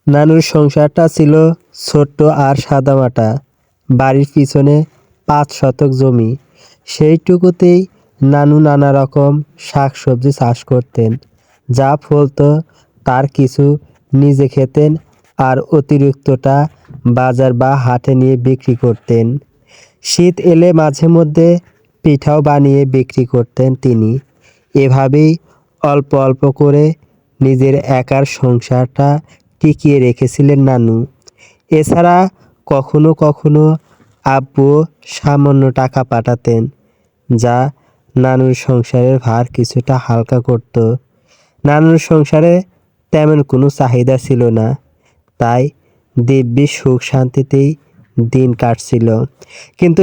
নানুর সংসারটা ছিল ছোট্ট আর সাদামাটা। বাড়ির পিছনে 5 শতক জমি। সেইটুকুতেই নানু নানা রকম শাকসবজি চাষ করতেন। যা ফলতো তার কিছু নিজে খেতেন, আর অতিরিক্তটা বাজার বা হাটে নিয়ে বিক্রি করতেন। শীত এলে মাঝে মধ্যে পিঠাও বানিয়ে বিক্রি করতেন তিনি। এভাবেই অল্প অল্প করে নিজের একার সংসারটা টিকিয়ে রেখেছিলেন নানু। এছাড়া কখনো কখনো আব্বুও সামান্য টাকা পাঠাতেন, যা নানুর সংসারের ভার কিছুটা হালকা করত। নানুর সংসারে তেমন কোনো চাহিদা ছিল না, তাই দিব্যি সুখ শান্তিতেই দিন কাটছিল। কিন্তু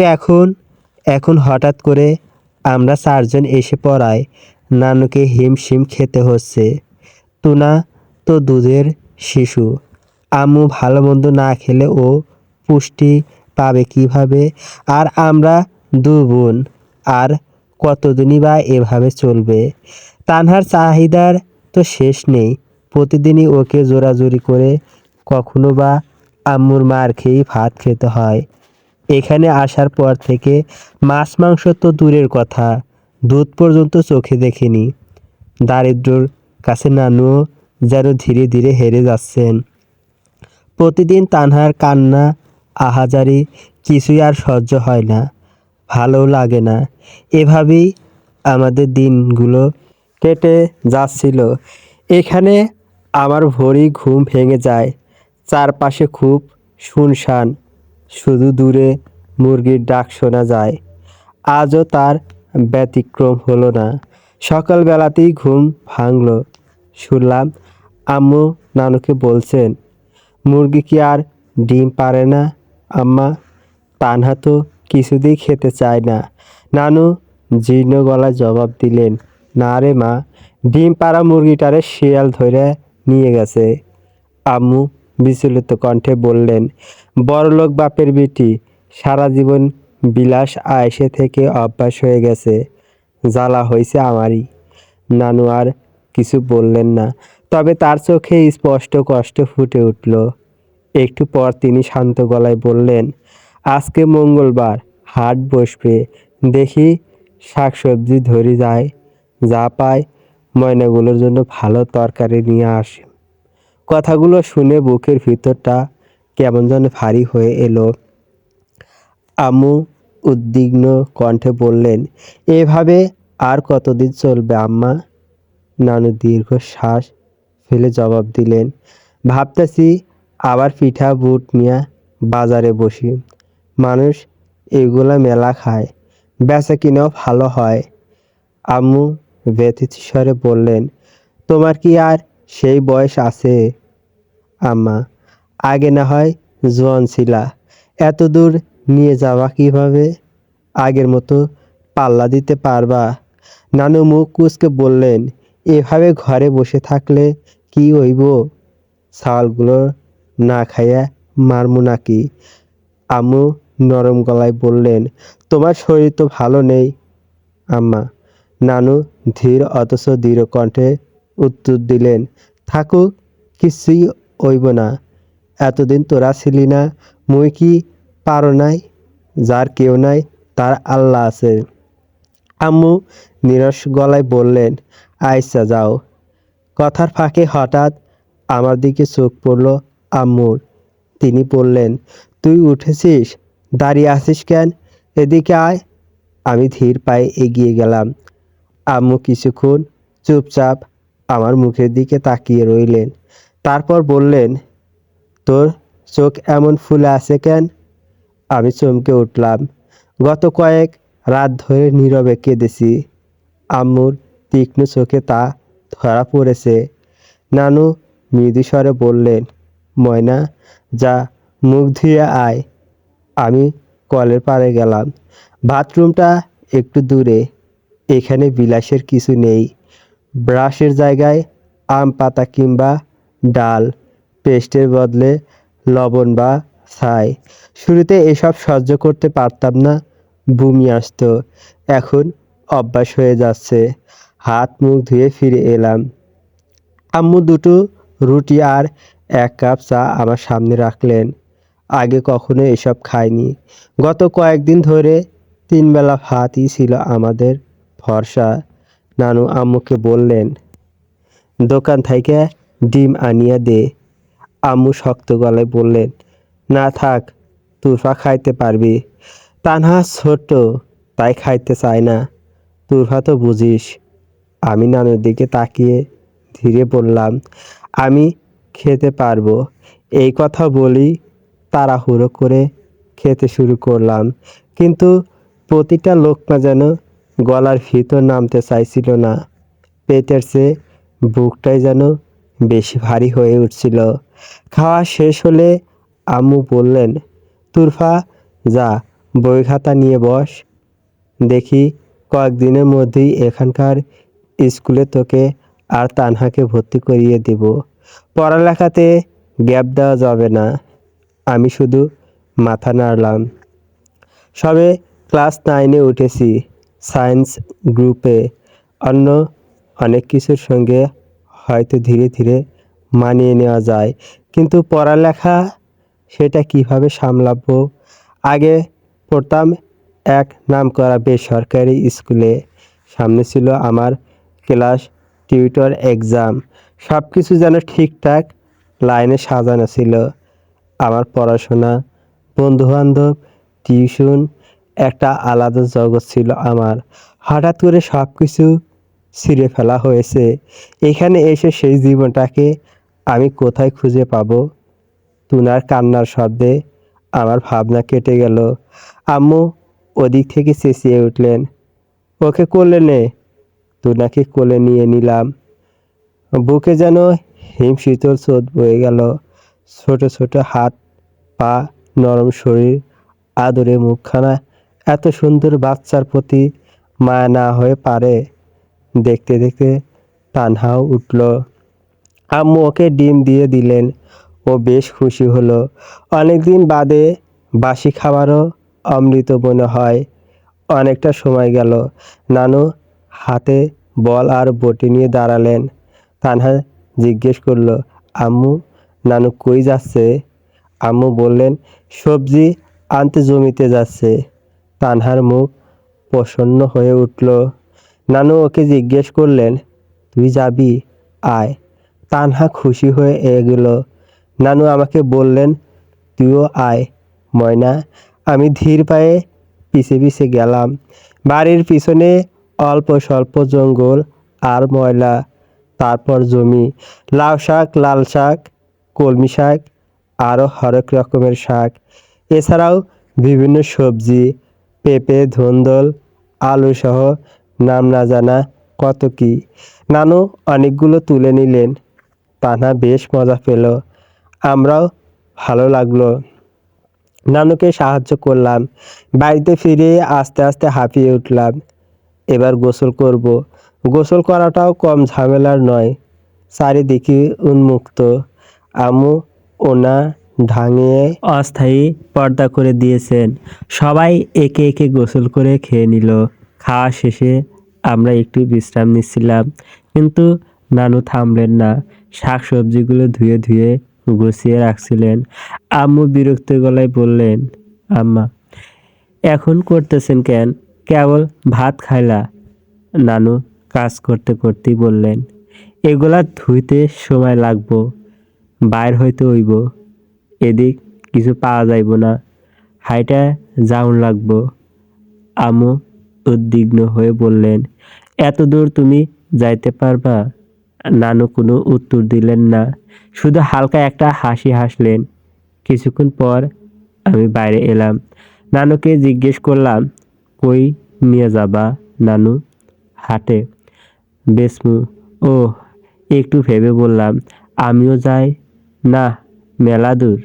এখন হঠাৎ করে আমরা 4 জন এসে পড়ায় নানুকে হিমশিম খেতে হচ্ছে। টুনা তো দুধের শিশু। আম্মু ভালো মন্দ না খেলে ও পুষ্টি পাবে কিভাবে? আর আমরা 2 বোন, আর কতদিনই বা এভাবে চলবে? তানহার চাহিদার তো শেষ নেই। প্রতিদিনই ওকে জোরাজুরি করে, কখনো বা আম্মুর মার খেয়েই ভাত খেতে হয়। এখানে আসার পর থেকে মাছ মাংস তো দূরের কথা, দুধ পর্যন্ত চোখে দেখিনি। দারিদ্র্যর কাছে নানুও যেন ধীরে ধীরে হেরে যাচ্ছেন। প্রতিদিন তানহার কান্না, আহাজারি কিছুই আর সহ্য হয় না, ভালোও লাগে না। এভাবেই আমাদের দিনগুলো কেটে যাচ্ছিল। এখানে আমার ভোরই ঘুম ভেঙে যায়। চারপাশে খুব শুনশান, শুধু দূরে মুরগির ডাক শোনা যায়। আজও তার ব্যতিক্রম হলো না। সকালবেলাতেই ঘুম ভাঙল, শুনলাম আম্মু নানুকে বলছেন, মুরগি কি আর ডিম পারে না আম্মা? তানহা তো কিছুতেই খেতে চায় না। নানু জীর্ণ গলায় জবাব দিলেন, না রে মা, ডিম পাড়া মুরগিটারে শিয়াল ধরে নিয়ে গেছে। আম্মু বিচলিত কণ্ঠে বললেন, বড়লোক বাপের বেটি, সারা জীবন বিলাস আয়েসে থেকে অভ্যাস হয়ে গেছে, জ্বালা হয়েছে আমারই। নানু আর কিছু বললেন না, তবে তার চোখে স্পষ্ট কষ্ট ফুটে উঠল। একটু পর তিনি শান্ত গলায় বললেন, আজকে মঙ্গলবার, হাট বসবে, দেখি শাকসবজি ধরে যায়, যা পায় ময়নাগুলোর জন্য ভালো তরকারি নিয়ে আসে। কথাগুলো শুনে বুকের ভিতরটা কেমন যেন ভারী হয়ে এলো। আম্মু উদ্বিগ্ন কণ্ঠে বললেন, এভাবে আর কতদিন চলবে আম্মা? নানু দীর্ঘ শ্বাস ফেলে জবাব দিলেন, ভাবতেছি আবার পিঠা বুট নিয়ে বাজারে বসি। মানুষ এগুলা মেলা খায়, বেচা কিনাও ভালো হয়। আম্মু ব্যথিত স্বরে বললেন, তোমার কি আর সেই বয়স আছে আম্মা? আগে না হয় জোয়ান ছিলা, এত দূর নিয়ে যাওয়া কিভাবে? আগের মতো পাল্লা দিতে পারবা? নানু মুখ কুঁচকে বললেন, এভাবে ঘরে বসে থাকলে কি হইব? ছাওয়ালগুলো না খাইয়া মারমু নাকি? আম্মু নরম গলায় বললেন, তোমার শরীর তো ভালো নেই আম্মা। নানু ধীর অথচ দৃঢ় কণ্ঠে উত্তর দিলেন, থাকুক, কিছুই হইব না। এতদিন তোরা ছিলি না, মুই কি পারো নাই? যার কেউ নাই তার আল্লাহ আছে। আম্মু নিরস গলায় বললেন, আচ্ছা যাও। কথার ফাঁকে হঠাৎ আমার দিকে চোখ পড়ল আম্মুর। তিনি বললেন, তুই উঠেছিস, দাঁড়িয়ে আছিস কেন? এদিকে আয়। আমি ধীর পায়ে এগিয়ে গেলাম। আম্মু কিছুক্ষণ চুপচাপ আমার মুখের দিকে তাকিয়ে রইলেন। তারপর বললেন, তোর চোখ এমন ফুলে আছে কেন? আমি চমকে উঠলাম। গত কয়েক রাত ধরে নীরবে কেঁদেছি। আম্মুর তীক্ষ্ণ চোখে তা ধরা পড়েছে। নানু মৃদু স্বরে বললেন, ময়না, যা মুখ ধুয়ে আয়। আমি কলের পাড়ে গেলাম। বাথরুমটা একটু দূরে। এখানে বিলাসের কিছু নেই। ব্রাশের জায়গায় আম পাতা কিংবা ডাল, পেস্টের বদলে লবণ বা ছাই। শুরুতে এসব সহ্য করতে পারতাম না, বমি আসতো। এখন অভ্যাস হয়ে যাচ্ছে। হাত মুখ ধুয়ে ফিরে এলাম। আম্মু দুটো রুটি আর এক কাপ চা আমার সামনে রাখলেন। আগে কখনো এসব খাইনি। গত কয়েকদিন ধরে ৩ বেলা ভাতই ছিল আমাদের ভরসা। নানু আম্মুকে বললেন, দোকান থাইকা ডিম আনিয়া দে। আম্মু শক্ত গলায় বললেন, না থাক, তুফা খাইতে পারবি। তানহা ছোট, তাই খাইতে চায় না। তুফা তো বুঝিস। আমি নানুর দিকে তাকিয়ে ধীরে বললাম, আমি খেতে পারবো। এই কথা বলি তাড়াহুড়ো করে খেতে শুরু করলাম। কিন্তু প্রতিটা লোকমা যেন গলার ভিতর নামতে চাইছিল না। পেটের চেয়ে বুকটাই যেন বেশি ভারী হয়ে উঠছিল। খাওয়া শেষ হলে আম্মু বললেন, তুরফা, যা, বই খাতা নিয়ে বস। দেখি কয়েকদিনের মধ্যেই এখানকার স্কুলে তোকে আর তানহাকে ভর্তি করিয়ে দেব। পড়ালেখাতে গ্যাপ দেওয়া যাবে না। আমি শুধু মাথা নাড়লাম। সবে ক্লাস 9-এ উঠেছি, সায়েন্স গ্রুপে। অন্য অনেক কিছুর সঙ্গে হয়তো ধীরে ধীরে মানিয়ে নেওয়া যায়, কিন্তু পড়ালেখা, সেটা কিভাবে সামলাবো? আগে পড়তাম এক নামকরা বেসরকারি স্কুলে। সামনে ছিল আমার ক্লাস টিউটর এক্সাম। সব কিছু যেন ঠিকঠাক লাইনে সাজানো ছিল। আমার পড়াশোনা, বন্ধুবান্ধব, টিউশন, একটা আলাদা জগৎ ছিল আমার। হঠাৎ করে সব কিছু ছিঁড়ে ফেলা হয়েছে। এখানে এসে সেই জীবনটাকে আমি কোথায় খুঁজে পাবো? টুনার কান্নার শব্দে আমার ভাবনা কেটে গেল। আম্মু ওদিক থেকে চেঁচিয়ে উঠলেন, ওকে কোলে নে। টুনাকে কোলে নিয়ে নিলাম। বুকে যেন হিমশীতল স্রোত বয়ে গেল। ছোট ছোট হাত পা, নরম শরীর, আদরে মুখখানা। এত সুন্দর বাচ্চার প্রতি মায়া না হয়ে পারে? দেখতে দেখতে তানহাও উঠল। আম্মু ওকে ডিম দিয়ে দিলেন। ও বেশ খুশি হলো। অনেকদিন বাদে বাসি খাবারও অমৃত মনে হয়। অনেকটা সময় গেল। নানু হাতে বল আর বটি নিয়ে দাঁড়ালেন। তানহা জিজ্ঞেস করলো, আম্মু, নানু কই যাচ্ছে? আম্মু বললেন, সবজি আনতে জমিতে যাচ্ছে। তানহার মুখ প্রসন্ন হয়ে উঠল। নানু ওকে জিজ্ঞেস করলেন, তুই যাবি? আয়। তানহা খুশি হয়ে এগোলো। নানু আমাকে বললেন, তুইও আয় ময়না। আমি ধীর পায়ে পিছে পিছে গেলাম। বাড়ির পিছনে অল্প স্বল্প জঙ্গল আর ময়লা, তারপর জমি, লাউ শাক, লাল শাক, কলমি শাক, আরও হরেক রকমের শাক। এছাড়াও বিভিন্ন সবজি, পেঁপে, ধুন্দল, আলু সহ নাম না জানা কত কি। নানু অনেকগুলো তুলে নিলেন। তানহা বেশ মজা পেল। আমরাও ভালো লাগলো। নানুকে সাহায্য করলাম। বাড়িতে ফিরে আস্তে আস্তে হাঁপিয়ে উঠলাম। এবার গোসল করব। গোসল করাটাও কম ঝামেলার নয়। চারিদিকে উন্মুক্ত। আম্মু ওনা ঢাঙিয়ে অস্থায়ী পর্দা করে দিয়েছেন। সবাই একে একে গোসল করে খেয়ে নিল। খাওয়া শেষে আমরা একটু বিশ্রাম নিচ্ছিলাম, কিন্তু নানু থামলেন না। শাক সবজিগুলো ধুয়ে ধুয়ে গুছিয়ে রাখছিলেন। আম্মু বিরক্ত গলায় বললেন, আম্মা, এখন করতেছেন কেন? কেবল ভাত খাইলা? নানু কাজ করতে করতেই বললেন, এগুলা ধুইতে সময় লাগবো, বাইর হইতে হইব, এদিক কিছু পাওয়া যাইব না, হাইটা যাউন লাগবো। আম্মু উদ্বিগ্ন হয়ে বললেন, এত দূর তুমি যাইতে পারবা? নানু কোনো উত্তর দিলেন না, শুধু হালকা একটা হাসি হাসলেন। কিছুক্ষণ পর আমি বাইরে এলাম। নানুকে জিজ্ঞেস করলাম, কই নিয়ে যাবা নানু? হাটে। বেসমু। ও, একটু ভেবে বললাম, আমিও যাই। না, মেলা দূর,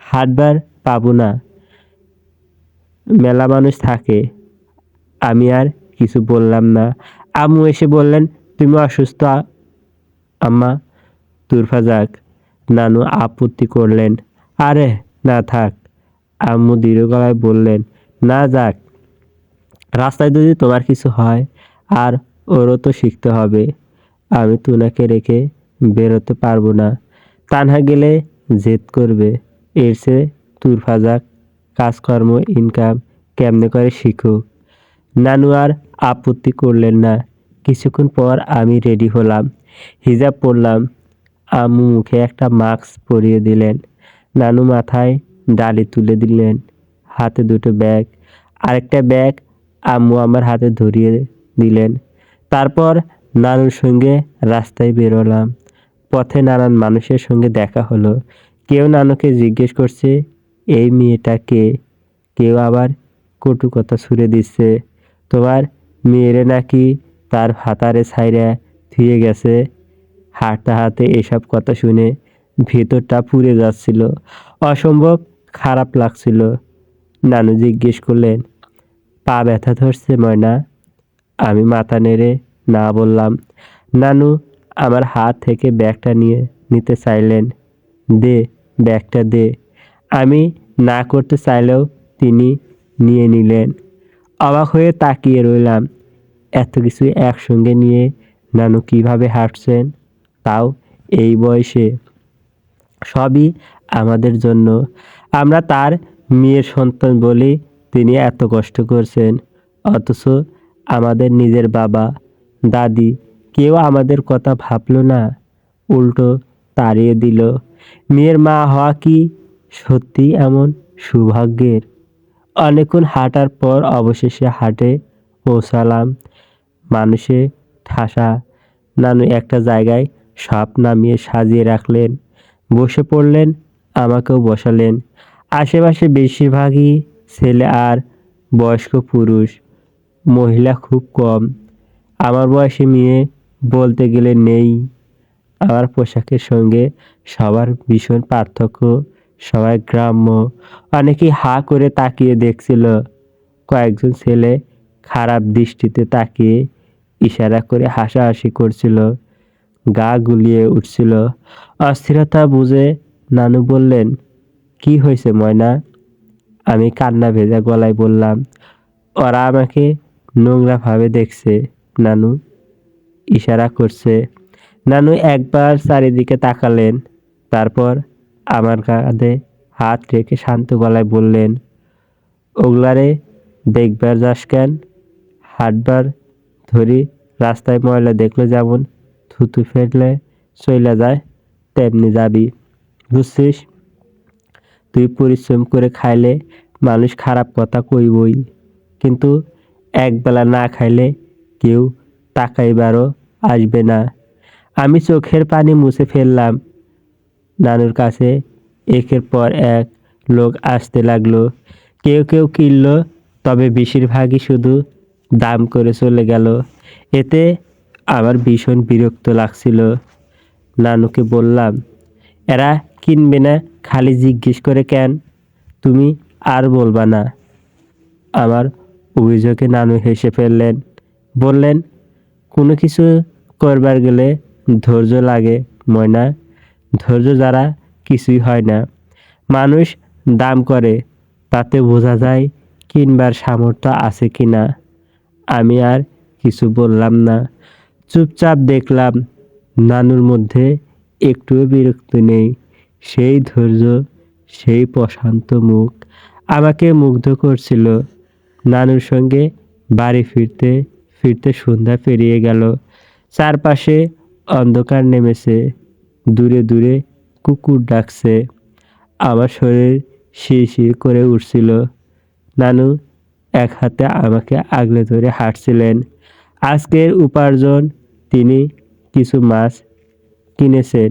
হাটবার পাবো না, মেলা মানুষ থাকে। আমি আর কিছু বললাম না। আম্মু এসে বললেন, তুমি অসুস্থ আম্মা, তুরফা যাক। নানু আপত্তি করলেন, আরে না, থাক। আম্মু দৃঢ় গলায় বললেন, না, যাক। রাস্তায় যদি তোমার কিছু হয়, আর ওরও তো শিখতে হবে। আমি তুনাকে রেখে বেরোতে পারবো না। তানহা গেলে জেদ করবে, এর চেয়ে তুরফাজাক কাজকর্ম ইনকাম কেমনে করে শিখুক। নানু আর আপত্তি করলেন না। কিছুক্ষণ পর আমি রেডি হলাম, হিজাব পরলাম। আম্মু মুখে একটা মাস্ক পরিয়ে দিলেন, নানু মাথায় ডালি তুলে দিলেন, হাতে দুটো ব্যাগ, আরেকটা ব্যাগ আম্মু আমার হাতে ধরিয়ে দিলেন। তারপর নানুর সঙ্গে রাস্তায় বেরোলাম। পথে নানান মানুষের সঙ্গে দেখা হলো। কেউ নানুকে জিজ্ঞেস করছে, এই মেয়েটা কে? কেউ আবার কটু কথা ছুড়ে দিচ্ছে, তোমার মেয়েরে নাকি তার ভাতারে ছাইরা থুয়ে গেছে। হাঁটতে হাঁটতে এসব কথা শুনে ভেতরটা পুড়ে যাচ্ছিল, অসম্ভব খারাপ লাগছিল। নানু জিজ্ঞেস করলেন, পা ব্যথা ধরছে ময়না? আমি মাথা নেড়ে না বললাম। নানু আমার হাত থেকে ব্যাগটা নিতে চাইলেন। দে, ব্যাগটা দে। আমি না করতে চাইলেও তিনি নিয়ে নিলেন। অবাক হয়ে তাকিয়ে রইলাম। এত কিছু একসঙ্গে নিয়ে নানু কিভাবে হাঁটছেন, তাও এই বয়সে। সবই আমাদের জন্য। আমরা তার মেয়ের সন্তান বলে তিনি এত কষ্ট করছেন। অথচ আমাদের নিজের বাবা, দাদি কেউ আমাদের কথা ভাবলো না, উল্টো তাড়িয়ে দিল। মেয়ের মা হওয়া কি সত্যি এমন সৌভাগ্যের? অনেকক্ষণ হাঁটার পর অবশেষে হাটে পৌঁছালাম। মানুষে ঠাসা। নানু একটা জায়গায় সব নামিয়ে সাজিয়ে রাখলেন, বসে পড়লেন, আমাকেও বসালেন। আশেপাশে বেশিরভাগই ছেলে আর বয়স্ক পুরুষ, মহিলা খুব কম। আমার বয়সী মেয়ে বলতে গেলে নেই। আমার পোশাকের সঙ্গে সবার ভীষণ পার্থক্য, সবাই গ্রাম্য। অনেকেই হাঁ করে তাকিয়ে দেখছিল। কয়েকজন ছেলে খারাপ দৃষ্টিতে তাকিয়ে ইশারা করে হাসাহাসি করছিল, গা গুলিয়ে উঠছিল। অস্থিরতা বুঝে নানু বললেন, কি হয়েছে ময়না? আমি কান্না ভেজা গলায় বললাম, ওরা আমাকে নোংরাভাবে দেখছে নানু। ইশারা করছে। নানু একবার চারিদিকে তাকালেন, তারপর আমার কাঁধে হাত রেখে শান্ত গলায় বললেন, ওগুলারে দেখবার যাস কেন? হাটবার ধরি রাস্তায় ময়লা দেখলে যেমন থুতু ফেললে চইলা যায়, তেমনি যাবি, বুঝছিস? তুই পরিশ্রম করে খাইলে মানুষ খারাপ কথা কইবই, কিন্তু একবেলা না খাইলে কেউ তাকাইবারও আসবে না। আমি চোখের পানি মুছে ফেললাম। নানুর কাছে একের পর এক লোক আসতে লাগলো। কেউ কেউ কিনল, তবে বেশিরভাগই শুধু দাম করে চলে গেল। এতে আমার ভীষণ বিরক্ত লাগছিল। নানুকে বললাম, এরা কিনবে না, খালি জিজ্ঞেস করে কেন? তুমি আর বলবা না? আমার অভিযোগে নানু হেসে ফেললেন, বললেন, কোনো কিছু করবার গেলে ধৈর্য লাগে ময়না। ধৈর্য যারা কিছুই হয় না। মানুষ দাম করে, তাতে বোঝা যায় কিনবার সামর্থ্য আছে কি না। আমি আর কিছু বললাম না, চুপচাপ দেখলাম। নানুর মধ্যে একটুও বিরক্তি নেই, সেই ধৈর্য, সেই প্রশান্ত মুখ আমাকে মুগ্ধ করছিল। নানুর সঙ্গে বাড়ি ফিরতে ফিরতে সন্ধ্যা পেরিয়ে গেল। চারপাশে অন্ধকার নেমেছে, দূরে দূরে কুকুর ডাকছে। আমার শরীর শিরশির করে উঠছিল। নানু এক হাতে আমাকে আগলে ধরে হাঁটছিলেন। আজকের উপার্জন তিনি কিছু মাছ কিনেছেন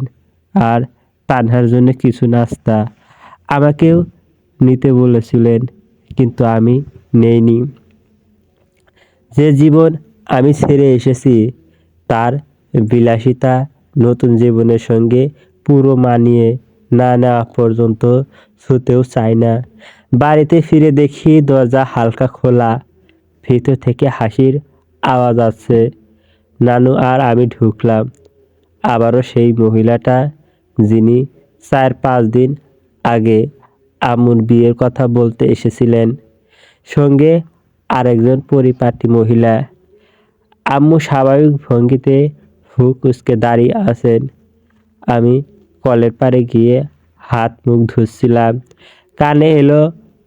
আর তানহার জন্য কিছু নাস্তা। আমাকেও নিতে বলেছিলেন, কিন্তু আমি নেইনি। যে জীবন আমি ছেড়ে এসেছি, তার বিলাসিতা নতুন জীবনের সঙ্গে পুরো মানিয়ে না নেওয়া পর্যন্ত ছুঁতেও চাই না। বাড়িতে ফিরে দেখি দরজা হালকা খোলা, ভিতর থেকে হাসির আওয়াজ আসছে। নানু আর আমি ঢুকলাম। আবারও সেই মহিলাটা, যিনি 4-5 দিন আগে আম্মুর বিয়ের কথা বলতে এসেছিলেন, সঙ্গে আরেকজন পরিপাটি মহিলা। আম্মু স্বাভাবিক ভঙ্গিতে হুক উসকে দাঁড়িয়ে আছেন। আমি কলের পাড়ে গিয়ে হাত মুখ ধুচ্ছিলাম। কানে এলো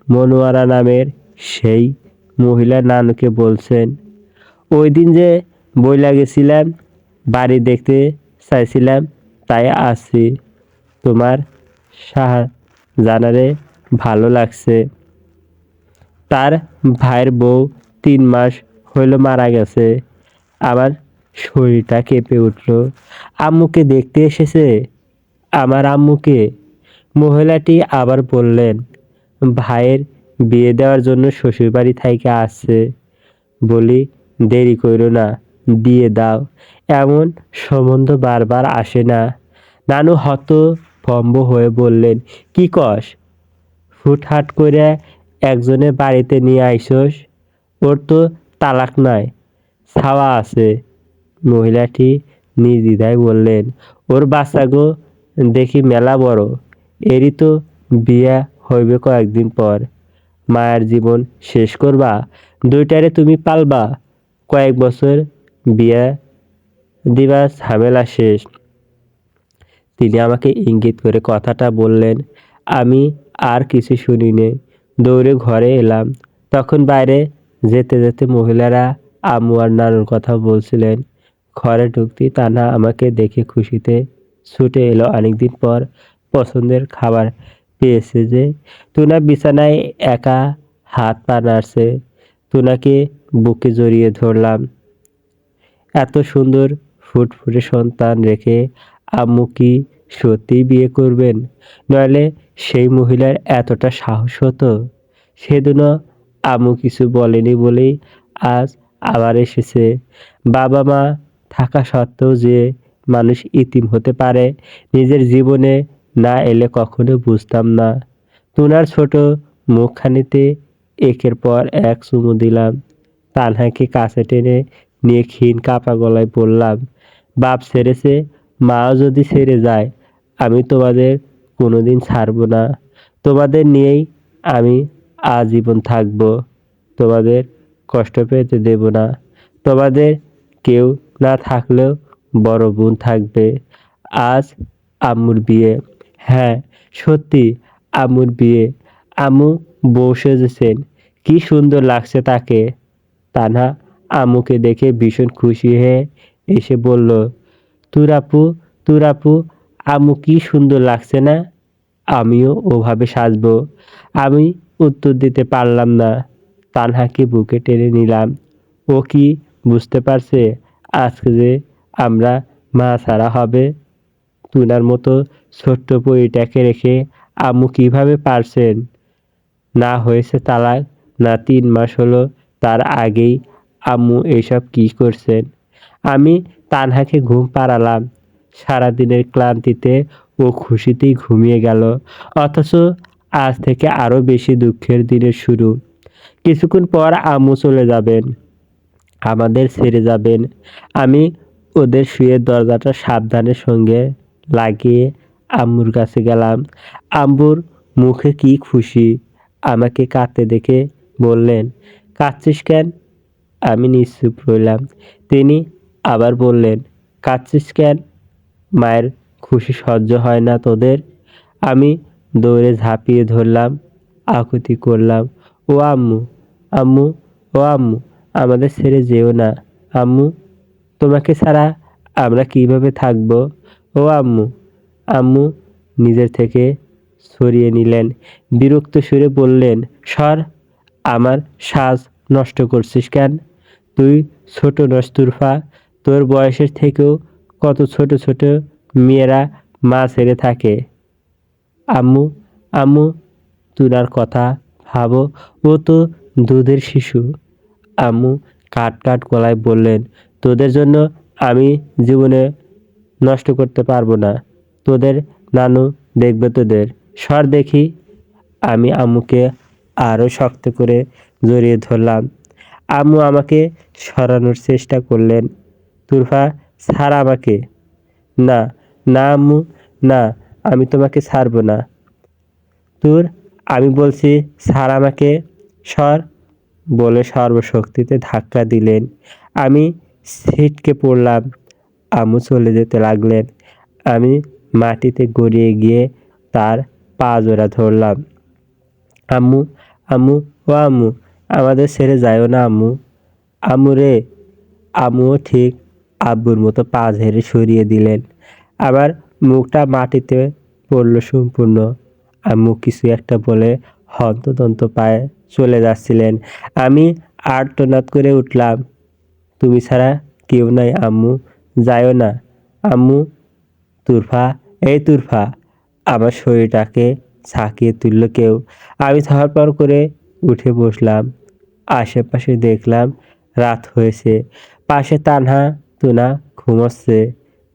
মনোয়ারা নামের সেই মহিলা নানুকে বলছেন, ওই দিন যে বইলা গেছিলাম বাড়ি দেখতে চাইছিলাম, তাই আসছি। তোমার শাহজাহানারে ভালো লাগছে। তার ভাইয়ের বউ 3 মাস হইল মারা গেছে। আমার শরীরটা কেঁপে উঠল। আম্মুকে দেখতে এসেছে? আমার আম্মুকে? মহিলাটি আবার বললেন, ভাইয়ের বিয়ে দেওয়ার জন্য শ্বশুরবাড়ি থাইকা আসছে। বলি, দেরি কইরো না, দিয়ে দাও। এমন সম্বন্ধ বারবার আসে না। নানু হতভম্ব হয়ে বললেন, কি কস? হুটহাট করে একজনের বাড়িতে নিয়ে আইসোস? ওর তো তালাক নাই, ছাওয়া আছে। মহিলাটি নির্দ্বিধায় বললেন, ওর বাচ্চাগো দেখি মেলা বড়, এরই তো বিয়া হইবে কয়েকদিন পর। মায়ের জীবন শেষ করবা? দুইটারে তুমি পালবা? কয়েক বছর বিয়া দিবা, ঝামেলা শেষ। তিনি আমাকে ইঙ্গিত করে কথাটা বললেন। আমি আর কিছু শুনিনি, দৌড়ে ঘরে এলাম। তখন বাইরে যেতে যেতে মহিলারা আম্মু আর নানুর কথা বলছিলেন। ঘরে ঢুকতেই তানহা আমাকে দেখে খুশিতে ছুটে এলো। অনেকদিন পর পছন্দের খাবার পেয়েছে যে। টুনা বিছানায় একা হাত পা নাড়ছে। টুনাকে বুকে জড়িয়ে ধরলাম। এত সুন্দর ফুটফুটে সন্তান রেখে আম্মু কি সত্যিই বিয়ে করবেন? নইলে সেই মহিলার এতটা সাহস হতো? সেদিনও আম্মু কিছু বলেনি বলেই আজ আবার এসেছে। বাবা মা থাকা সত্ত্বেও যে মানুষ ইতিম হতে পারে, নিজের জীবনে না এলে কখনো বুঝতাম না। টুনার ছোট মুখখানিতে একের পর এক চুমু দিলাম। তানহাকে কাছে টেনে নিয়ে ক্ষীণ কাঁপা গলায় বললাম, বাপ ছেড়েছে, মাও যদি ছেড়ে যায়, আমি তোমাদের কোনোদিন ছাড়ব না। তোমাদের নিয়েই আমি আজীবন থাকব। তোমাদের কষ্ট পেতে দেব না। তোমাদের কেউ না থাকলেও বড় বোন থাকবে। আজ আম্মুর বিয়ে। হ্যাঁ, সত্যি আম্মুর বিয়ে। আম্মু বউ সেজেছেন, কি সুন্দর লাগছে তাকে। তানহা আম্মুকে দেখে ভীষণ খুশি হয়ে এসে বলল, তুরাপু, তুরাপু, আম্মু কি সুন্দর লাগছে না? আমিও ওভাবে সাজবো। আমি উত্তর দিতে পারলাম না। তানহাকে বুকে টেনে নিলাম। ও কি বুঝতে পারছে আজকে যে আমরা মা ছাড়া হবে? টুনার মতো ছোট্ট পরিটাকে রেখে আম্মু কিভাবে পারছেন? না হয়েছে তালাক, না 3 মাস হলো, তার আগেই আম্মু এসব কি করছেন? আমি তানহাকে ঘুম পাড়ালাম। সারাদিনের ক্লান্তিতে ও খুশিতেই ঘুমিয়ে গেল। অথচ আজ থেকে আরো বেশি দুঃখের দিনের শুরু। কিছুক্ষণ পর আম্মু চলে যাবেন, আমাদের ছেড়ে যাবেন। আমি ওদের শুয়ে দরজাটা সাবধানে সঙ্গে লাগিয়ে আম্মুর কাছে গেলাম। আম্মুর মুখে কি খুশি! আমাকে কাঁদতে দেখে বললেন, কাঁদছিস কেন? আমি নিশ্চুপ রইলাম। তিনি আবার বললেন, কাঁদছিস কেন? মায়ের খুশি সহ্য হয় না তোদের? আমি দৌড়ে ঝাঁপিয়ে ধরলাম, আকুতি করলাম, ও আম্মু, আম্মু, ও আম্মু, আমাদের ছেড়ে যেও না। আম্মু, তোমাকে ছাড়া আমরা কিভাবে থাকবো? ও আম্মু, আম্মু নিজের থেকে সরিয়ে নিলেন। বিরক্ত সুরে বললেন, সর, আমার সাজ নষ্ট করছিস কেন? তুই ছোট নস তুরফা, তোর বয়সের থেকেও কত ছোট ছোট মেয়েরা মা ছেড়ে থাকে। আম্মু, আম্মু, তুনার কথা ভাবো, ও তো দুধের শিশু। আম্মু কাট কাট গলায় বললেন, তোদের জন্য আমি জীবনে নষ্ট করতে পারবো না। তোদের নানু দেখবে তোদের। সর দেখি। আমি আম্মুকে আরও শক্ত করে জড়িয়ে ধরলাম। আম্মু আমাকে সরানোর চেষ্টা করলেন। তুরফা, ছাড় আমাকে। না, না আম্মু, না, আমি তোমাকে ছাড়বো না। তোর, আমি বলছি ছাড় আমাকে, সর। বলে সর্বশক্তিতে ধাক্কা দিলেন। আমি ছিটকে পড়লাম। আম্মু চলে যেতে লাগলেন। আমি মাটিতে গড়িয়ে গিয়ে তার পা জোড়া ধরলাম। আম্মু, আম্মু, ও আম্মু, আমাদের ছেড়ে যাইও না আম্মু। আম্মু রে। আম্মুও ঠিক আব্বুর মতো পা ঝেড়ে সরিয়ে দিলেন। আমার মুখটা মাটিতে পড়ল সম্পূর্ণ। আম্মু কিছু একটা বলে হন্তদন্ত পায়ে চলে যাচ্ছিলেন। আমি আর্তনাদ করে উঠলাম, তুমি ছাড়া কেউ নাই আম্মু, যাইও না আম্মু। তুরফা, এই তুরফা। আমার শরীরটাকে ঝাঁকিয়ে তুলল কেউ। আমি ধড়ফড় করে উঠে বসলাম। আশেপাশে দেখলাম রাত হয়েছে। পাশে তানহা তুনা ঘুমোচ্ছে।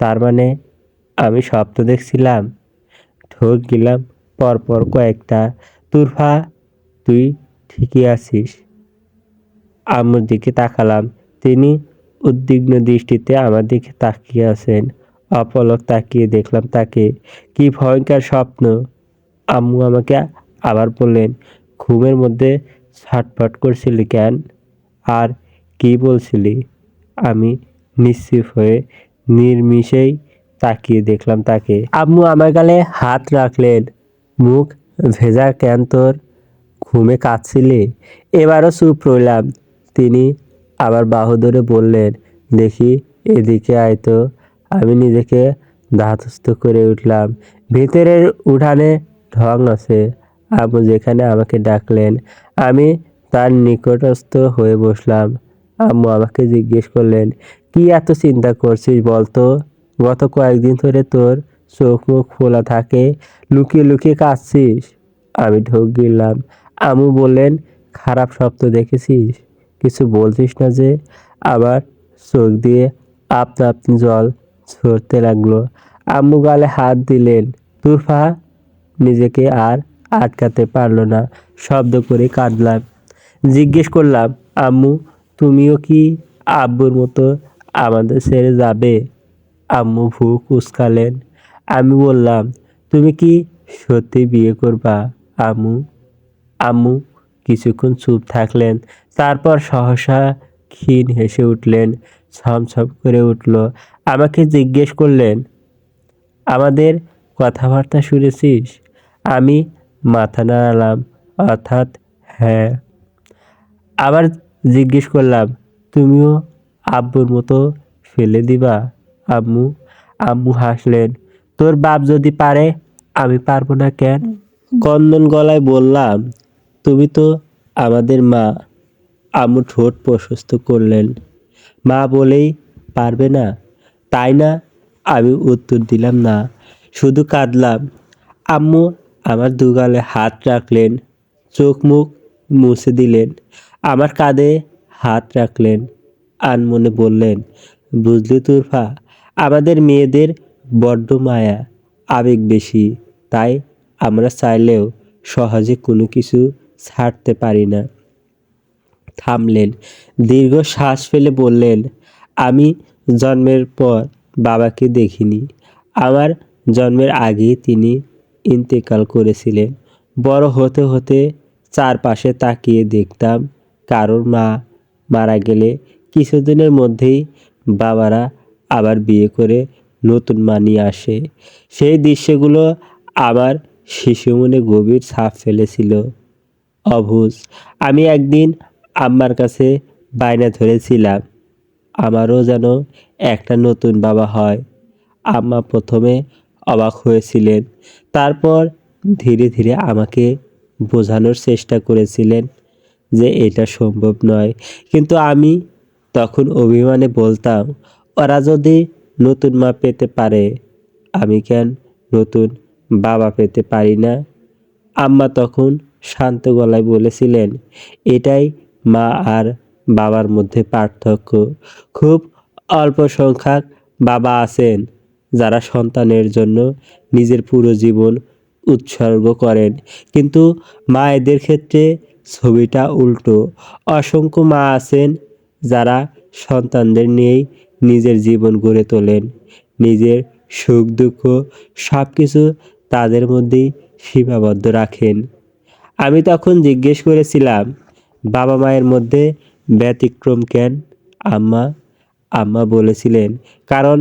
তার মানে আমি স্বপ্ন দেখছিলাম। ঢোক গেলাম পরপর কয়েকটা। তুরফা, তুই ঠিকই আছিস? আম্মুর দিকে তাকালাম। তিনি উদ্বিগ্ন দৃষ্টিতে আমার দিকে তাকিয়ে আছেন। অপলক তাকিয়ে দেখলাম তাকে। কি ভয়ঙ্কর স্বপ্ন! আম্মু আমাকে আবার বললেন, ঘুমের মধ্যে ছটফট করছিলি কেন? আর কি বলছিলি? আমি নিশ্চুপ হয়ে নির্মিষেই তাকিয়ে দেখলাম তাকে। আম্মু আমার গালে হাত রাখলেন। মুখ ভেজা কেন তোর? ঘুমে কাঁদছিলি? এবারও চুপ রইলাম। তিনি আবার বাহু ধরে বললেন, দেখি এদিকে আয় তো। আমি নিজেকে ধাতস্থ করে উঠলাম। ভিতরের উঠানে ঢং আছে। আম্মু যেখানে আমাকে ডাকলেন, আমি তার নিকটস্থ হয়ে বসলাম। আম্মু আমাকে জিজ্ঞেস করলেন, কি এত চিন্তা করছিস বলতো? গত কয়েকদিন ধরে তোর চোখ মুখ খোলা থাকে, লুকিয়ে লুকিয়ে কাঁদছিস। আমি ঢোক গিললাম। আম্মু বললেন, খারাপ স্বপ্ন দেখেছিস? কিছু বলছিস না যে? আবার চোখ দিয়ে আপনা আপনি জল ঝরতে লাগলো। আম্মু গালে হাত দিলেন। তুরফা নিজেকে আর আটকাতে পারল না, শব্দ করে কাঁদলাম। জিজ্ঞেস করলাম, আম্মু, তুমিও কি আব্বুর মতো আমাদের ছেড়ে যাবে? আম্মু ভ্রু কুঁচকালেন। আমি বললাম, তুমি কি সত্যি বিয়ে করবা আম্মু? আম্মু কিছুক্ষণ চুপ থাকলেন। তারপর সহসা ক্ষীণ হেসে উঠলেন। ছমছম করে উঠল। আমাকে জিজ্ঞেস করলেন, আমাদের কথাবার্তা শুনেছিস? আমি মাথা নাড়ালাম, অর্থাৎ হ্যাঁ। আবার জিজ্ঞেস করলাম, তুমিও আব্বুর মতো ফেলে দিবা আম্মু? আম্মু হাসলেন। তোর বাপ যদি পারে, আমি পারবো না কেন? কন্দন গলায় বললাম, তুমি তো আমাদের মা। আম্মু ঠোঁট প্রশস্ত করলেন। মা বলেই পারবে না, তাই না? আমি উত্তর দিলাম না, শুধু কাঁদলাম। আম্মু আমার দুগালে হাত রাখলেন, চোখ মুখ মুছে দিলেন, আমার কাঁধে হাত রাখলেন, আনমনে বললেন, বুঝলি তুরফা, আমাদের মেয়েদের বড্ড মায়া, আবেগ বেশি, তাই আমরা চাইলেও সহজে কোনো কিছু ছাড়তে পারি না। থামলেন, দীর্ঘ শ্বাস ফেলে বললেন, আমি জন্মের পর বাবাকে দেখিনি। আমার জন্মের আগেই তিনি ইন্তেকাল করেছিলেন। বড় হতে হতে চারপাশে তাকিয়ে দেখতাম, কারোর মা মারা গেলে কিছুদিনের মধ্যেই বাবারা আবার বিয়ে করে নতুন মা নিয়ে আসে। সেই দৃশ্যগুলো আমার শিশু মনে গভীর ছাপ ফেলেছিল। অবুঝ আমি একদিন আম্মার কাছে বায়না ধরেছিলাম, আমারও যেন একটা নতুন বাবা হয়। আম্মা প্রথমে অবাক হয়েছিলেন, তারপর ধীরে ধীরে আমাকে বোঝানোর চেষ্টা করেছিলেন যে এটা সম্ভব নয়। কিন্তু আমি তখন অভিমানে বলতাম, ওরা যদি নতুন মা পেতে পারে, আমি কেন নতুন বাবা পেতে পারি না? আম্মা তখন শান্ত গলায় বলেছিলেন, এটাই মা আর বাবার মধ্যে পার্থক্য। খুব অল্প সংখ্যক বাবা আছেন যারা সন্তানের জন্য নিজের পুরো জীবন উৎসর্গ করেন, কিন্তু মায়েদের ক্ষেত্রে ছবিটা উল্টো। অসংখ্য মা আছেন যারা সন্তানদের নিয়েই নিজের জীবন গড়ে তোলেন, নিজের সুখ দুঃখ সব কিছু তাদের মধ্যেই সীমাবদ্ধ রাখেন। আমি তখন জিজ্ঞেস করেছিলাম, বাবা মায়ের মধ্যে ব্যতিক্রম কেন আম্মা? আম্মা বলেছিলেন, কারণ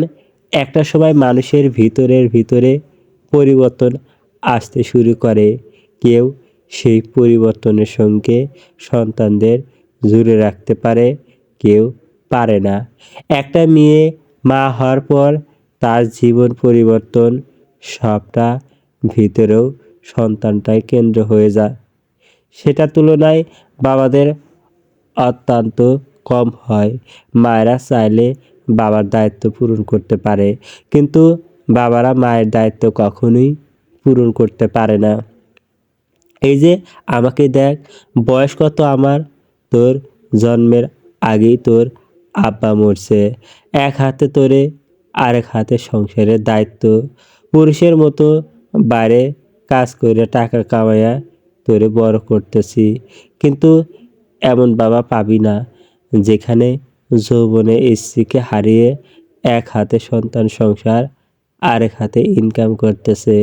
একটা সময় মানুষের ভিতরে পরিবর্তন আসতে শুরু করে। কেউ সেই পরিবর্তনের সঙ্গে সন্তানদের জুড়ে রাখতে পারে, কেউ পারে না। একটা মেয়ে মা হওয়ার পর তার জীবন পরিবর্তন সবটা ভিতরেও সন্তানটাই কেন্দ্র হয়ে যায়। সেটা তুলনায় বাবাদের অত্যন্ত কম হয়। মায়েরা চাইলে বাবার দায়িত্ব পূরণ করতে পারে, কিন্তু বাবারা মায়ের দায়িত্ব কখনোই পূরণ করতে পারে না। এই যে আমাকে দেখ, বয়স কত আমার, তোর জন্মের আগেই তোর আব্বা মরছে। এক হাতে তোরে, আরেক হাতে সংসারের দায়িত্ব। পুরুষের মতো বাইরে কাজ করে টাকা কামাইয়া তোরে বড় করতেছি, কিন্তু এমন বাবা পাবি না যেখানে যৌবনে স্ত্রীকে হারিয়ে এক হাতে সন্তান সংসার, আরেক হাতে ইনকাম করতেছে।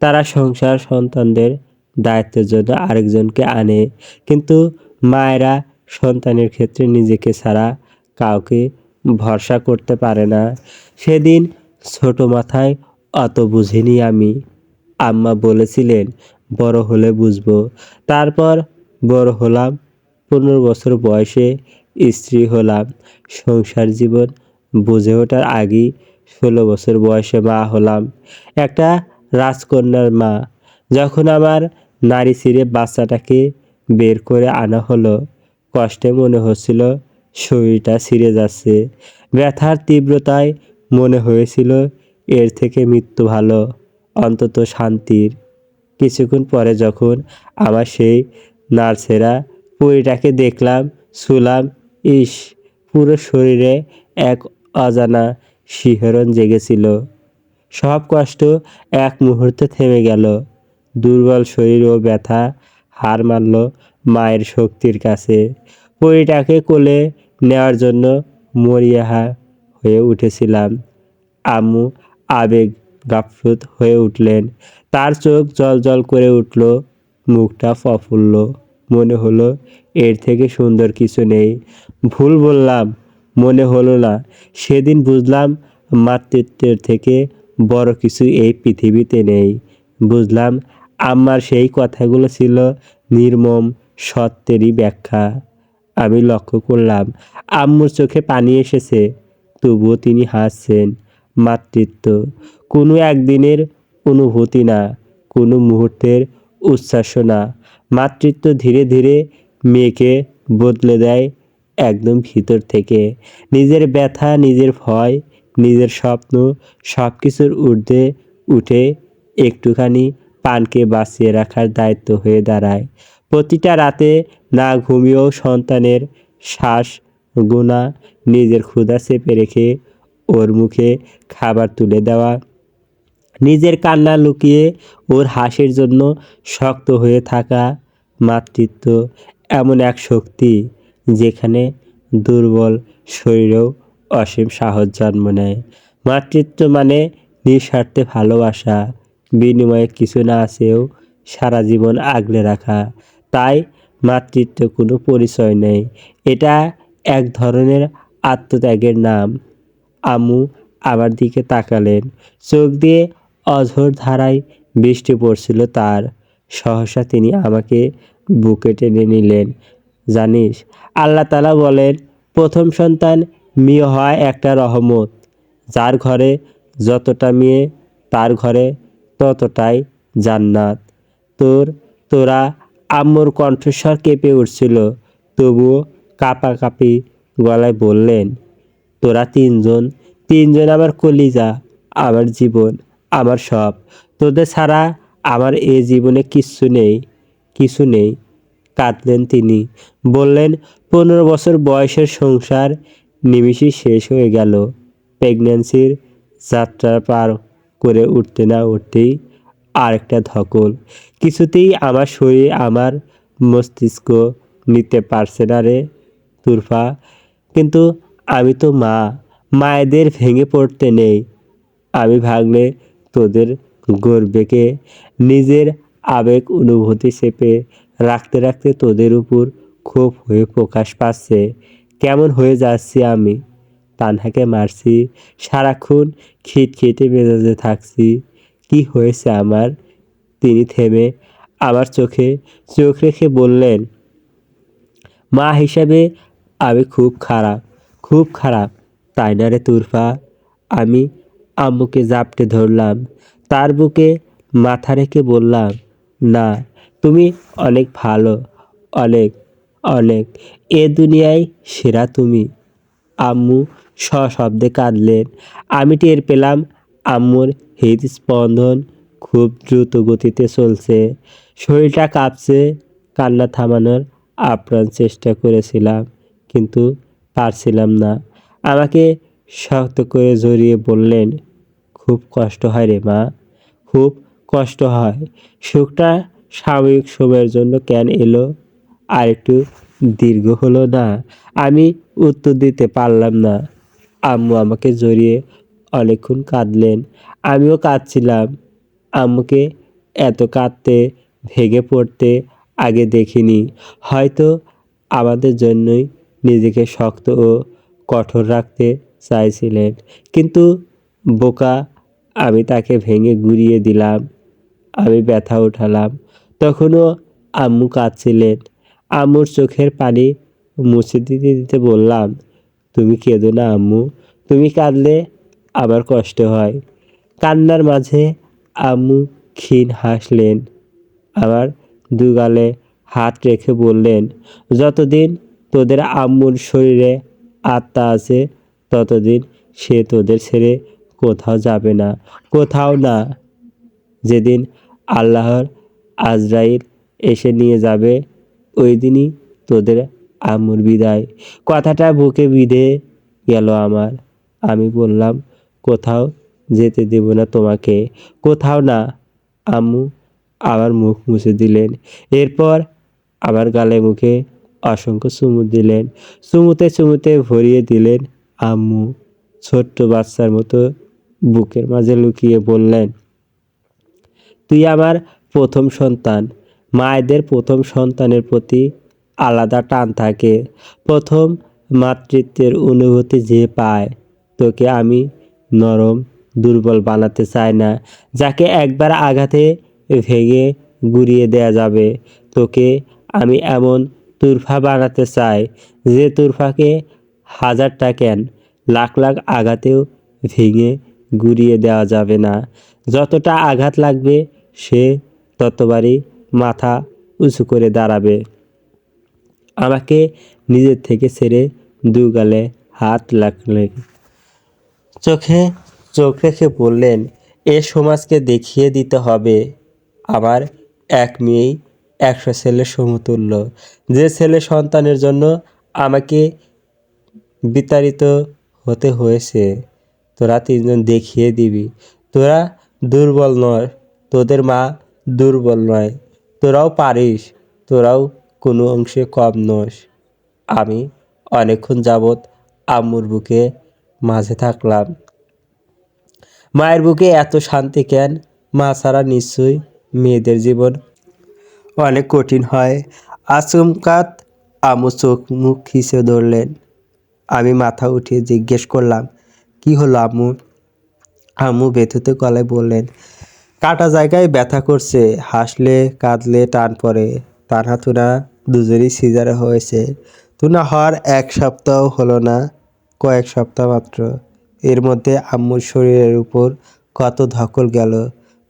তারা সংসার সন্তানদের দায়িত্বের জন্য আরেকজনকে আনে, কিন্তু মায়েরা সন্তানের ক্ষেত্রে নিজেকে ছাড়া কাউকে ভরসা করতে পারে না। সেদিন ছোট মাথায় অত বুঝিনি আমি। আম্মা বলেছিলেন বড় হলে বুঝবো। তারপর বড় হলাম, 15 বছর বয়সে স্ত্রী হলাম। সংসার জীবন বুঝে ওঠার আগেই 16 বছর বয়সে মা হলাম, একটা রাজকন্যার মা। যখন আমার নাড়ি ছিঁড়ে বাচ্চাটাকে বের করে আনা হলো, কষ্টে মনে হচ্ছিল শরীরটা ছিঁড়ে যাচ্ছে। ব্যথার তীব্রতায় মনে হয়েছিল এর থেকে মৃত্যু ভালো, অন্তত শান্তির। কিছুক্ষণ পরে যখন আমার সেই নার্সেরা পরীটাকে দেখলাম, ছুঁলাম, ইস, পুরো শরীরে এক অজানা শিহরণ জেগেছিল। সব কষ্ট এক মুহূর্তে থেমে গেল। দুর্বল শরীর ও ব্যথা হার মানল মায়ের শক্তির কাছে। পরীটাকে কোলে নেওয়ার জন্য মরিয়া হয়ে উঠেছিলাম। আম্মু আবেগ গাপ্লুত হয়ে উঠলেন। তার চোখ জ্বলজ্বল করে উঠল, মুখটা প্রফুল্ল। মনে হলো এর থেকে সুন্দর কিছু নেই। ভুল বললাম, মনে হলো না। সেদিন বুঝলাম মাতৃত্বের থেকে বড় কিছু এই পৃথিবীতে নেই। বুঝলাম আম্মার সেই কথাগুলো ছিল নির্মম সত্যেরই ব্যাখ্যা। আমি লক্ষ্য করলাম আম্মুর চোখে পানি এসেছে, তবুও তিনি হাসছেন। মাতৃত্ব কোনো একদিনের অনুভূতি না, কোনো মুহূর্তের উচ্ছ্বাস না। মাতৃত্ব ধীরে ধীরে মেয়েকে বদলে দেয় একদম ভিতর থেকে। নিজের ব্যথা, নিজের ভয়, নিজের স্বপ্ন সব কিছুর ঊর্ধ্বে উঠে একটুখানি প্রাণকে বাঁচিয়ে রাখার দায়িত্ব হয়ে দাঁড়ায়। প্রতিটা রাতে না ঘুমিয়েও সন্তানের শ্বাস গোনা, নিজের ক্ষুধা চেপে রেখে ওর মুখে খাবার তুলে দেওয়া, নিজের কান্না লুকিয়ে ওর হাসির জন্য শক্ত হয়ে থাকা। মাতৃত্ব এমন এক শক্তি যেখানে দুর্বল শরীরেও অসীম সাহস জন্ম নেয়। মাতৃত্ব মানে নিঃস্বার্থে ভালোবাসা, বিনিময়ে কিছু না চেয়েও সারা জীবন আগলে রাখা। তাই মাতৃত্ব কোনো পরিচয় নেই, এটা এক ধরনের আত্মত্যাগের নাম। আম্মু আমার দিকে তাকালেন, চোখ দিয়ে অঝোর ধারায় বৃষ্টি পড়ছিল তার। সহসা তিনি আমাকে বুকে টেনে নিলেন। জানিস, আল্লাহ তাআলা বলেন, প্রথম সন্তান মেয়ে হয় একটা রহমত। যার ঘরে যতটা মেয়ে, তার ঘরে ততটাই জান্নাত। তোরা আম্মুর কণ্ঠস্বর কেঁপে উঠছিল, তবুও কাঁপাকাঁপি গলায় বললেন, তোরা তিনজন আমার কলিজা, আমার জীবন, আমার সব। তোদের ছাড়া আমার এ জীবনে কিছু নেই। কাঁদলেন তিনি, বললেন, 15 বছর বয়সের সংসার নিমিষেই শেষ হয়ে গেল। প্রেগন্যান্সির যাত্রা পার করে উঠতে না উঠতেই আরেকটা ধকল। কিছুতেই আমার শরীর, আমার মস্তিষ্ক নিতে পারছে না রে তুরফা। কিন্তু আমি তো মা, মায়েদের ভেঙে পড়তে নেই। আমি ভাগলে তোদের গর্বে কে? নিজের আবেগ অনুভূতি চেপে রাখতে রাখতে তোদের উপর ক্ষোভ হয়ে প্রকাশ পাচ্ছে। কেমন হয়ে যাচ্ছি আমি। তানহাকে মারছি, সারাক্ষণ খিটখিটে মেজাজে থাকছি, কি হয়েছে আমার? তিনি থেমে আমার চোখে চোখ রেখে বললেন, মা হিসাবে আমি খুব খারাপ, খুব খারাপ, তাই না রে তুরফা? আমি আম্মুকে জাপটে ধরলাম, তার বুকে মাথা রেখে বললাম, না, তুমি অনেক ভালো, অনেক, অনেক, এ দুনিয়ায় সেরা তুমি। আম্মু সশব্দে কাঁদলেন। আমি টের পেলাম আম্মুর হৃদস্পন্দন খুব দ্রুত গতিতে চলছে। শরীরটা কাঁপছে। কান্না থামানোর আপ্রাণ চেষ্টা করেছিলাম, কিন্তু পারছিলাম না। আমাকে শক্ত করে জড়িয়ে বললেন, খুব কষ্ট হয় রে মা, খুব কষ্ট হয়। সুখটা সাময়িক সময়ের জন্য কেন এলো, আর একটু দীর্ঘ হলো না? আমি উত্তর দিতে পারলাম না। আম্মু আমাকে জড়িয়ে অনেকক্ষণ কাঁদলেন। আমিও কাঁদছিলাম। আম্মুকে এত কাঁদতে, ভেঙে পড়তে আগে দেখিনি। হয়তো আমাদের জন্যই নিজেকে শক্ত ও কঠোর রাখতে চাইছিলেন। কিন্তু বোকা আমি, তাকে ভেঙে গুঁড়িয়ে দিলাম। আমি ব্যথা উঠালাম। তখনও আম্মু কাঁদছিলেন। আম্মুর চোখের পানি মুছে দিতে দিতে বললাম, তুমি কেঁদো না আম্মু, তুমি কাঁদলে আমার কষ্ট হয়। কান্নার মাঝে আম্মু ক্ষীণ হাসলেন। আবার দুগালে হাত রেখে বললেন, যতদিন তোদের আম্মুর শরীরে আত্মা আছে, ততদিন সে তোদের ছেড়ে কোথাও যাবে না, কোথাও না। যেদিন আল্লাহর আজরাইল এসে নিয়ে যাবে, ওই দিনই তোদের আম্মুর বিদায়। কথাটা বুকে বিঁধে গেল আমার। আমি বললাম, কোথাও যেতে দেব না তোমাকে, কোথাও না। আম্মু আমার মুখ মুছে দিলেন। এরপর আমার গালে মুখে অসংখ্য চুমু দিলেন। চুমুতে চুমুতে ভরিয়ে দিলেন। আম্মু ছোট্ট বাচ্চার মতো বুকের মাঝে লুকিয়ে বললেন, তুই আমার প্রথম সন্তান। মায়েদের প্রথম সন্তানের প্রতি আলাদা টান থাকে। প্রথম মাতৃত্বের অনুভূতি যে পায়, তোকে আমি নরম দুর্বল বানাতে চাই না, যাকে একবার আঘাতে ভেঙে গুঁড়িয়ে দেয়া যাবে। তোকে আমি এমন তুরফা বানাতে চাই, যে তুরফাকে হাজারটা কেন, লাখ লাখ আঘাতেও ভেঙে গুঁড়িয়ে দেওয়া যাবে না। যতটা আঘাত লাগবে, সে ততবারই মাথা উঁচু করে দাঁড়াবে। আমাকে নিজের থেকে ছেড়ে দুগালে হাত লাগলেন। চোখে চোখ রেখে বললেন, এ সমাজকে দেখিয়ে দিতে হবে আমার এক মেয়েই 100 ছেলের সমতুল্য। যে ছেলে সন্তানের জন্য আমাকে বিতাড়িত হতে হয়েছে, তোরা তিনজন দেখিয়ে দিবি তোরা দুর্বল নয়, তোদের মা দুর্বল নয়, তোরাও পারিস, তোরাও কোনো অংশে কম নস। আমি অনেকক্ষণ যাবৎ আম্মুর বুকে মাঝে থাকলাম। মায়ের বুকে এত শান্তি কেন? মা ছাড়া নিশ্চয়ই মেয়েদের জীবন অনেক কঠিন হয়। আচমকাত আম্মু চোখ মুখ খিচে ধরলেন। আমি মাথা উঠিয়ে জিজ্ঞেস করলাম, কি হলো আম্মু? আম্মু ব্যথিত গলায় বললেন, কাটা জায়গায় ব্যথা করছে, হাসলে কাঁদলে টান পড়ে। তানহা তুনা দুজনই সিজারে হয়েছে। তুনা হওয়ার 1 সপ্তাহ হলো না, কয়েক সপ্তাহ মাত্র। এর মধ্যে আম্মুর শরীরের উপর কত ধকল গেল,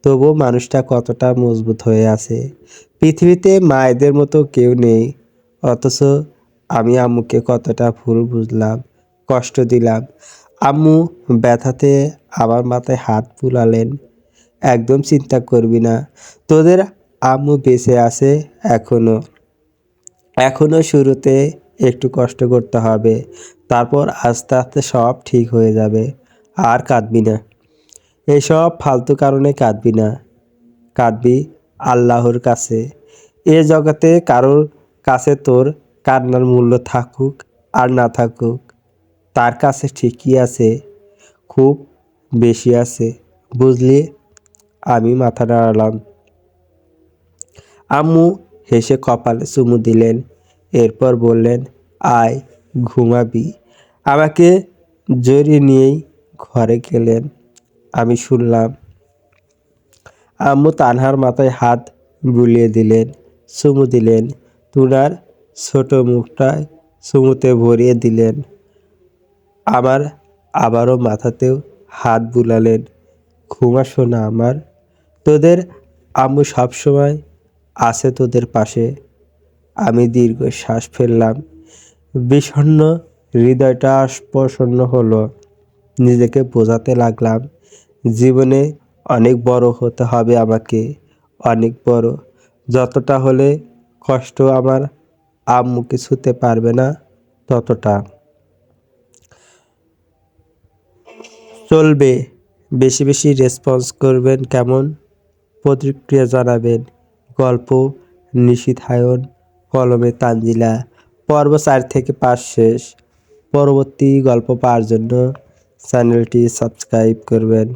তবুও মানুষটা কতটা মজবুত হয়ে আছে। পৃথিবীতে মায়েদের মতো কেউ নেই। অথচ আমি আম্মুকে কতটা ভুল বুঝলাম, কষ্ট দিলাম। আম্মু ব্যথাতে আমার মাথায় হাত বুলালেন। একদম চিন্তা করবি না, তোদের আম্মু বেঁচে আছে এখনো। এখনো শুরুতে একটু কষ্ট করতে হবে, তারপর আস্তে আস্তে সব ঠিক হয়ে যাবে। আর কাঁদবি না, এসব ফালতু কারণে কাঁদবি না। কাঁদবি আল্লাহর কাছে। এ জগতে কারোর কাছে তোর কান্নার মূল্য থাকুক আর না থাকুক, তার কাছে ঠিকই আছে, খুব বেশি আছে, বুঝলি? আমি মাথা নাড়ালাম। আম্মু হেসে কপালে চুমু দিলেন। এরপর বললেন, আয় ঘুমাবি। আমাকে জড়িয়ে নিয়েই ঘরে গেলেন। আমি শুনলাম আম্মু তানহার মাথায় হাত বুলিয়ে দিলেন, চুমু দিলেন। টুনার ছোট মুখটায় চুমুতে ভরিয়ে দিলেন। আমার আবারও মাথাতেও হাত বুলালেন। ঘুমা সোনা আমার, তোদের আম্মু সবসময় আছে তোদের পাশে। আমি দীর্ঘ শ্বাস ফেললাম। বিষণ্ণ হৃদয়টা প্রসন্ন হলো। নিজেকে বোঝাতে লাগলাম, জীবনে অনেক বড় হতে হবে আমাকে, অনেক বড়। যতটা হলে কষ্ট আমার আম্মুকে ছুঁতে পারবে না ততটা। চলবে, বেশি বেশি রেসপন্স করবেন, কেমন প্রতিক্রিয়া জানাবেন। গল্প নিশিথায়ন, কলমে তানজিলা। পর্ব 4 থেকে 5 শেষ। পরবর্তী গল্প পাওয়ার জন্য চ্যানেলটি সাবস্ক্রাইব করবেন।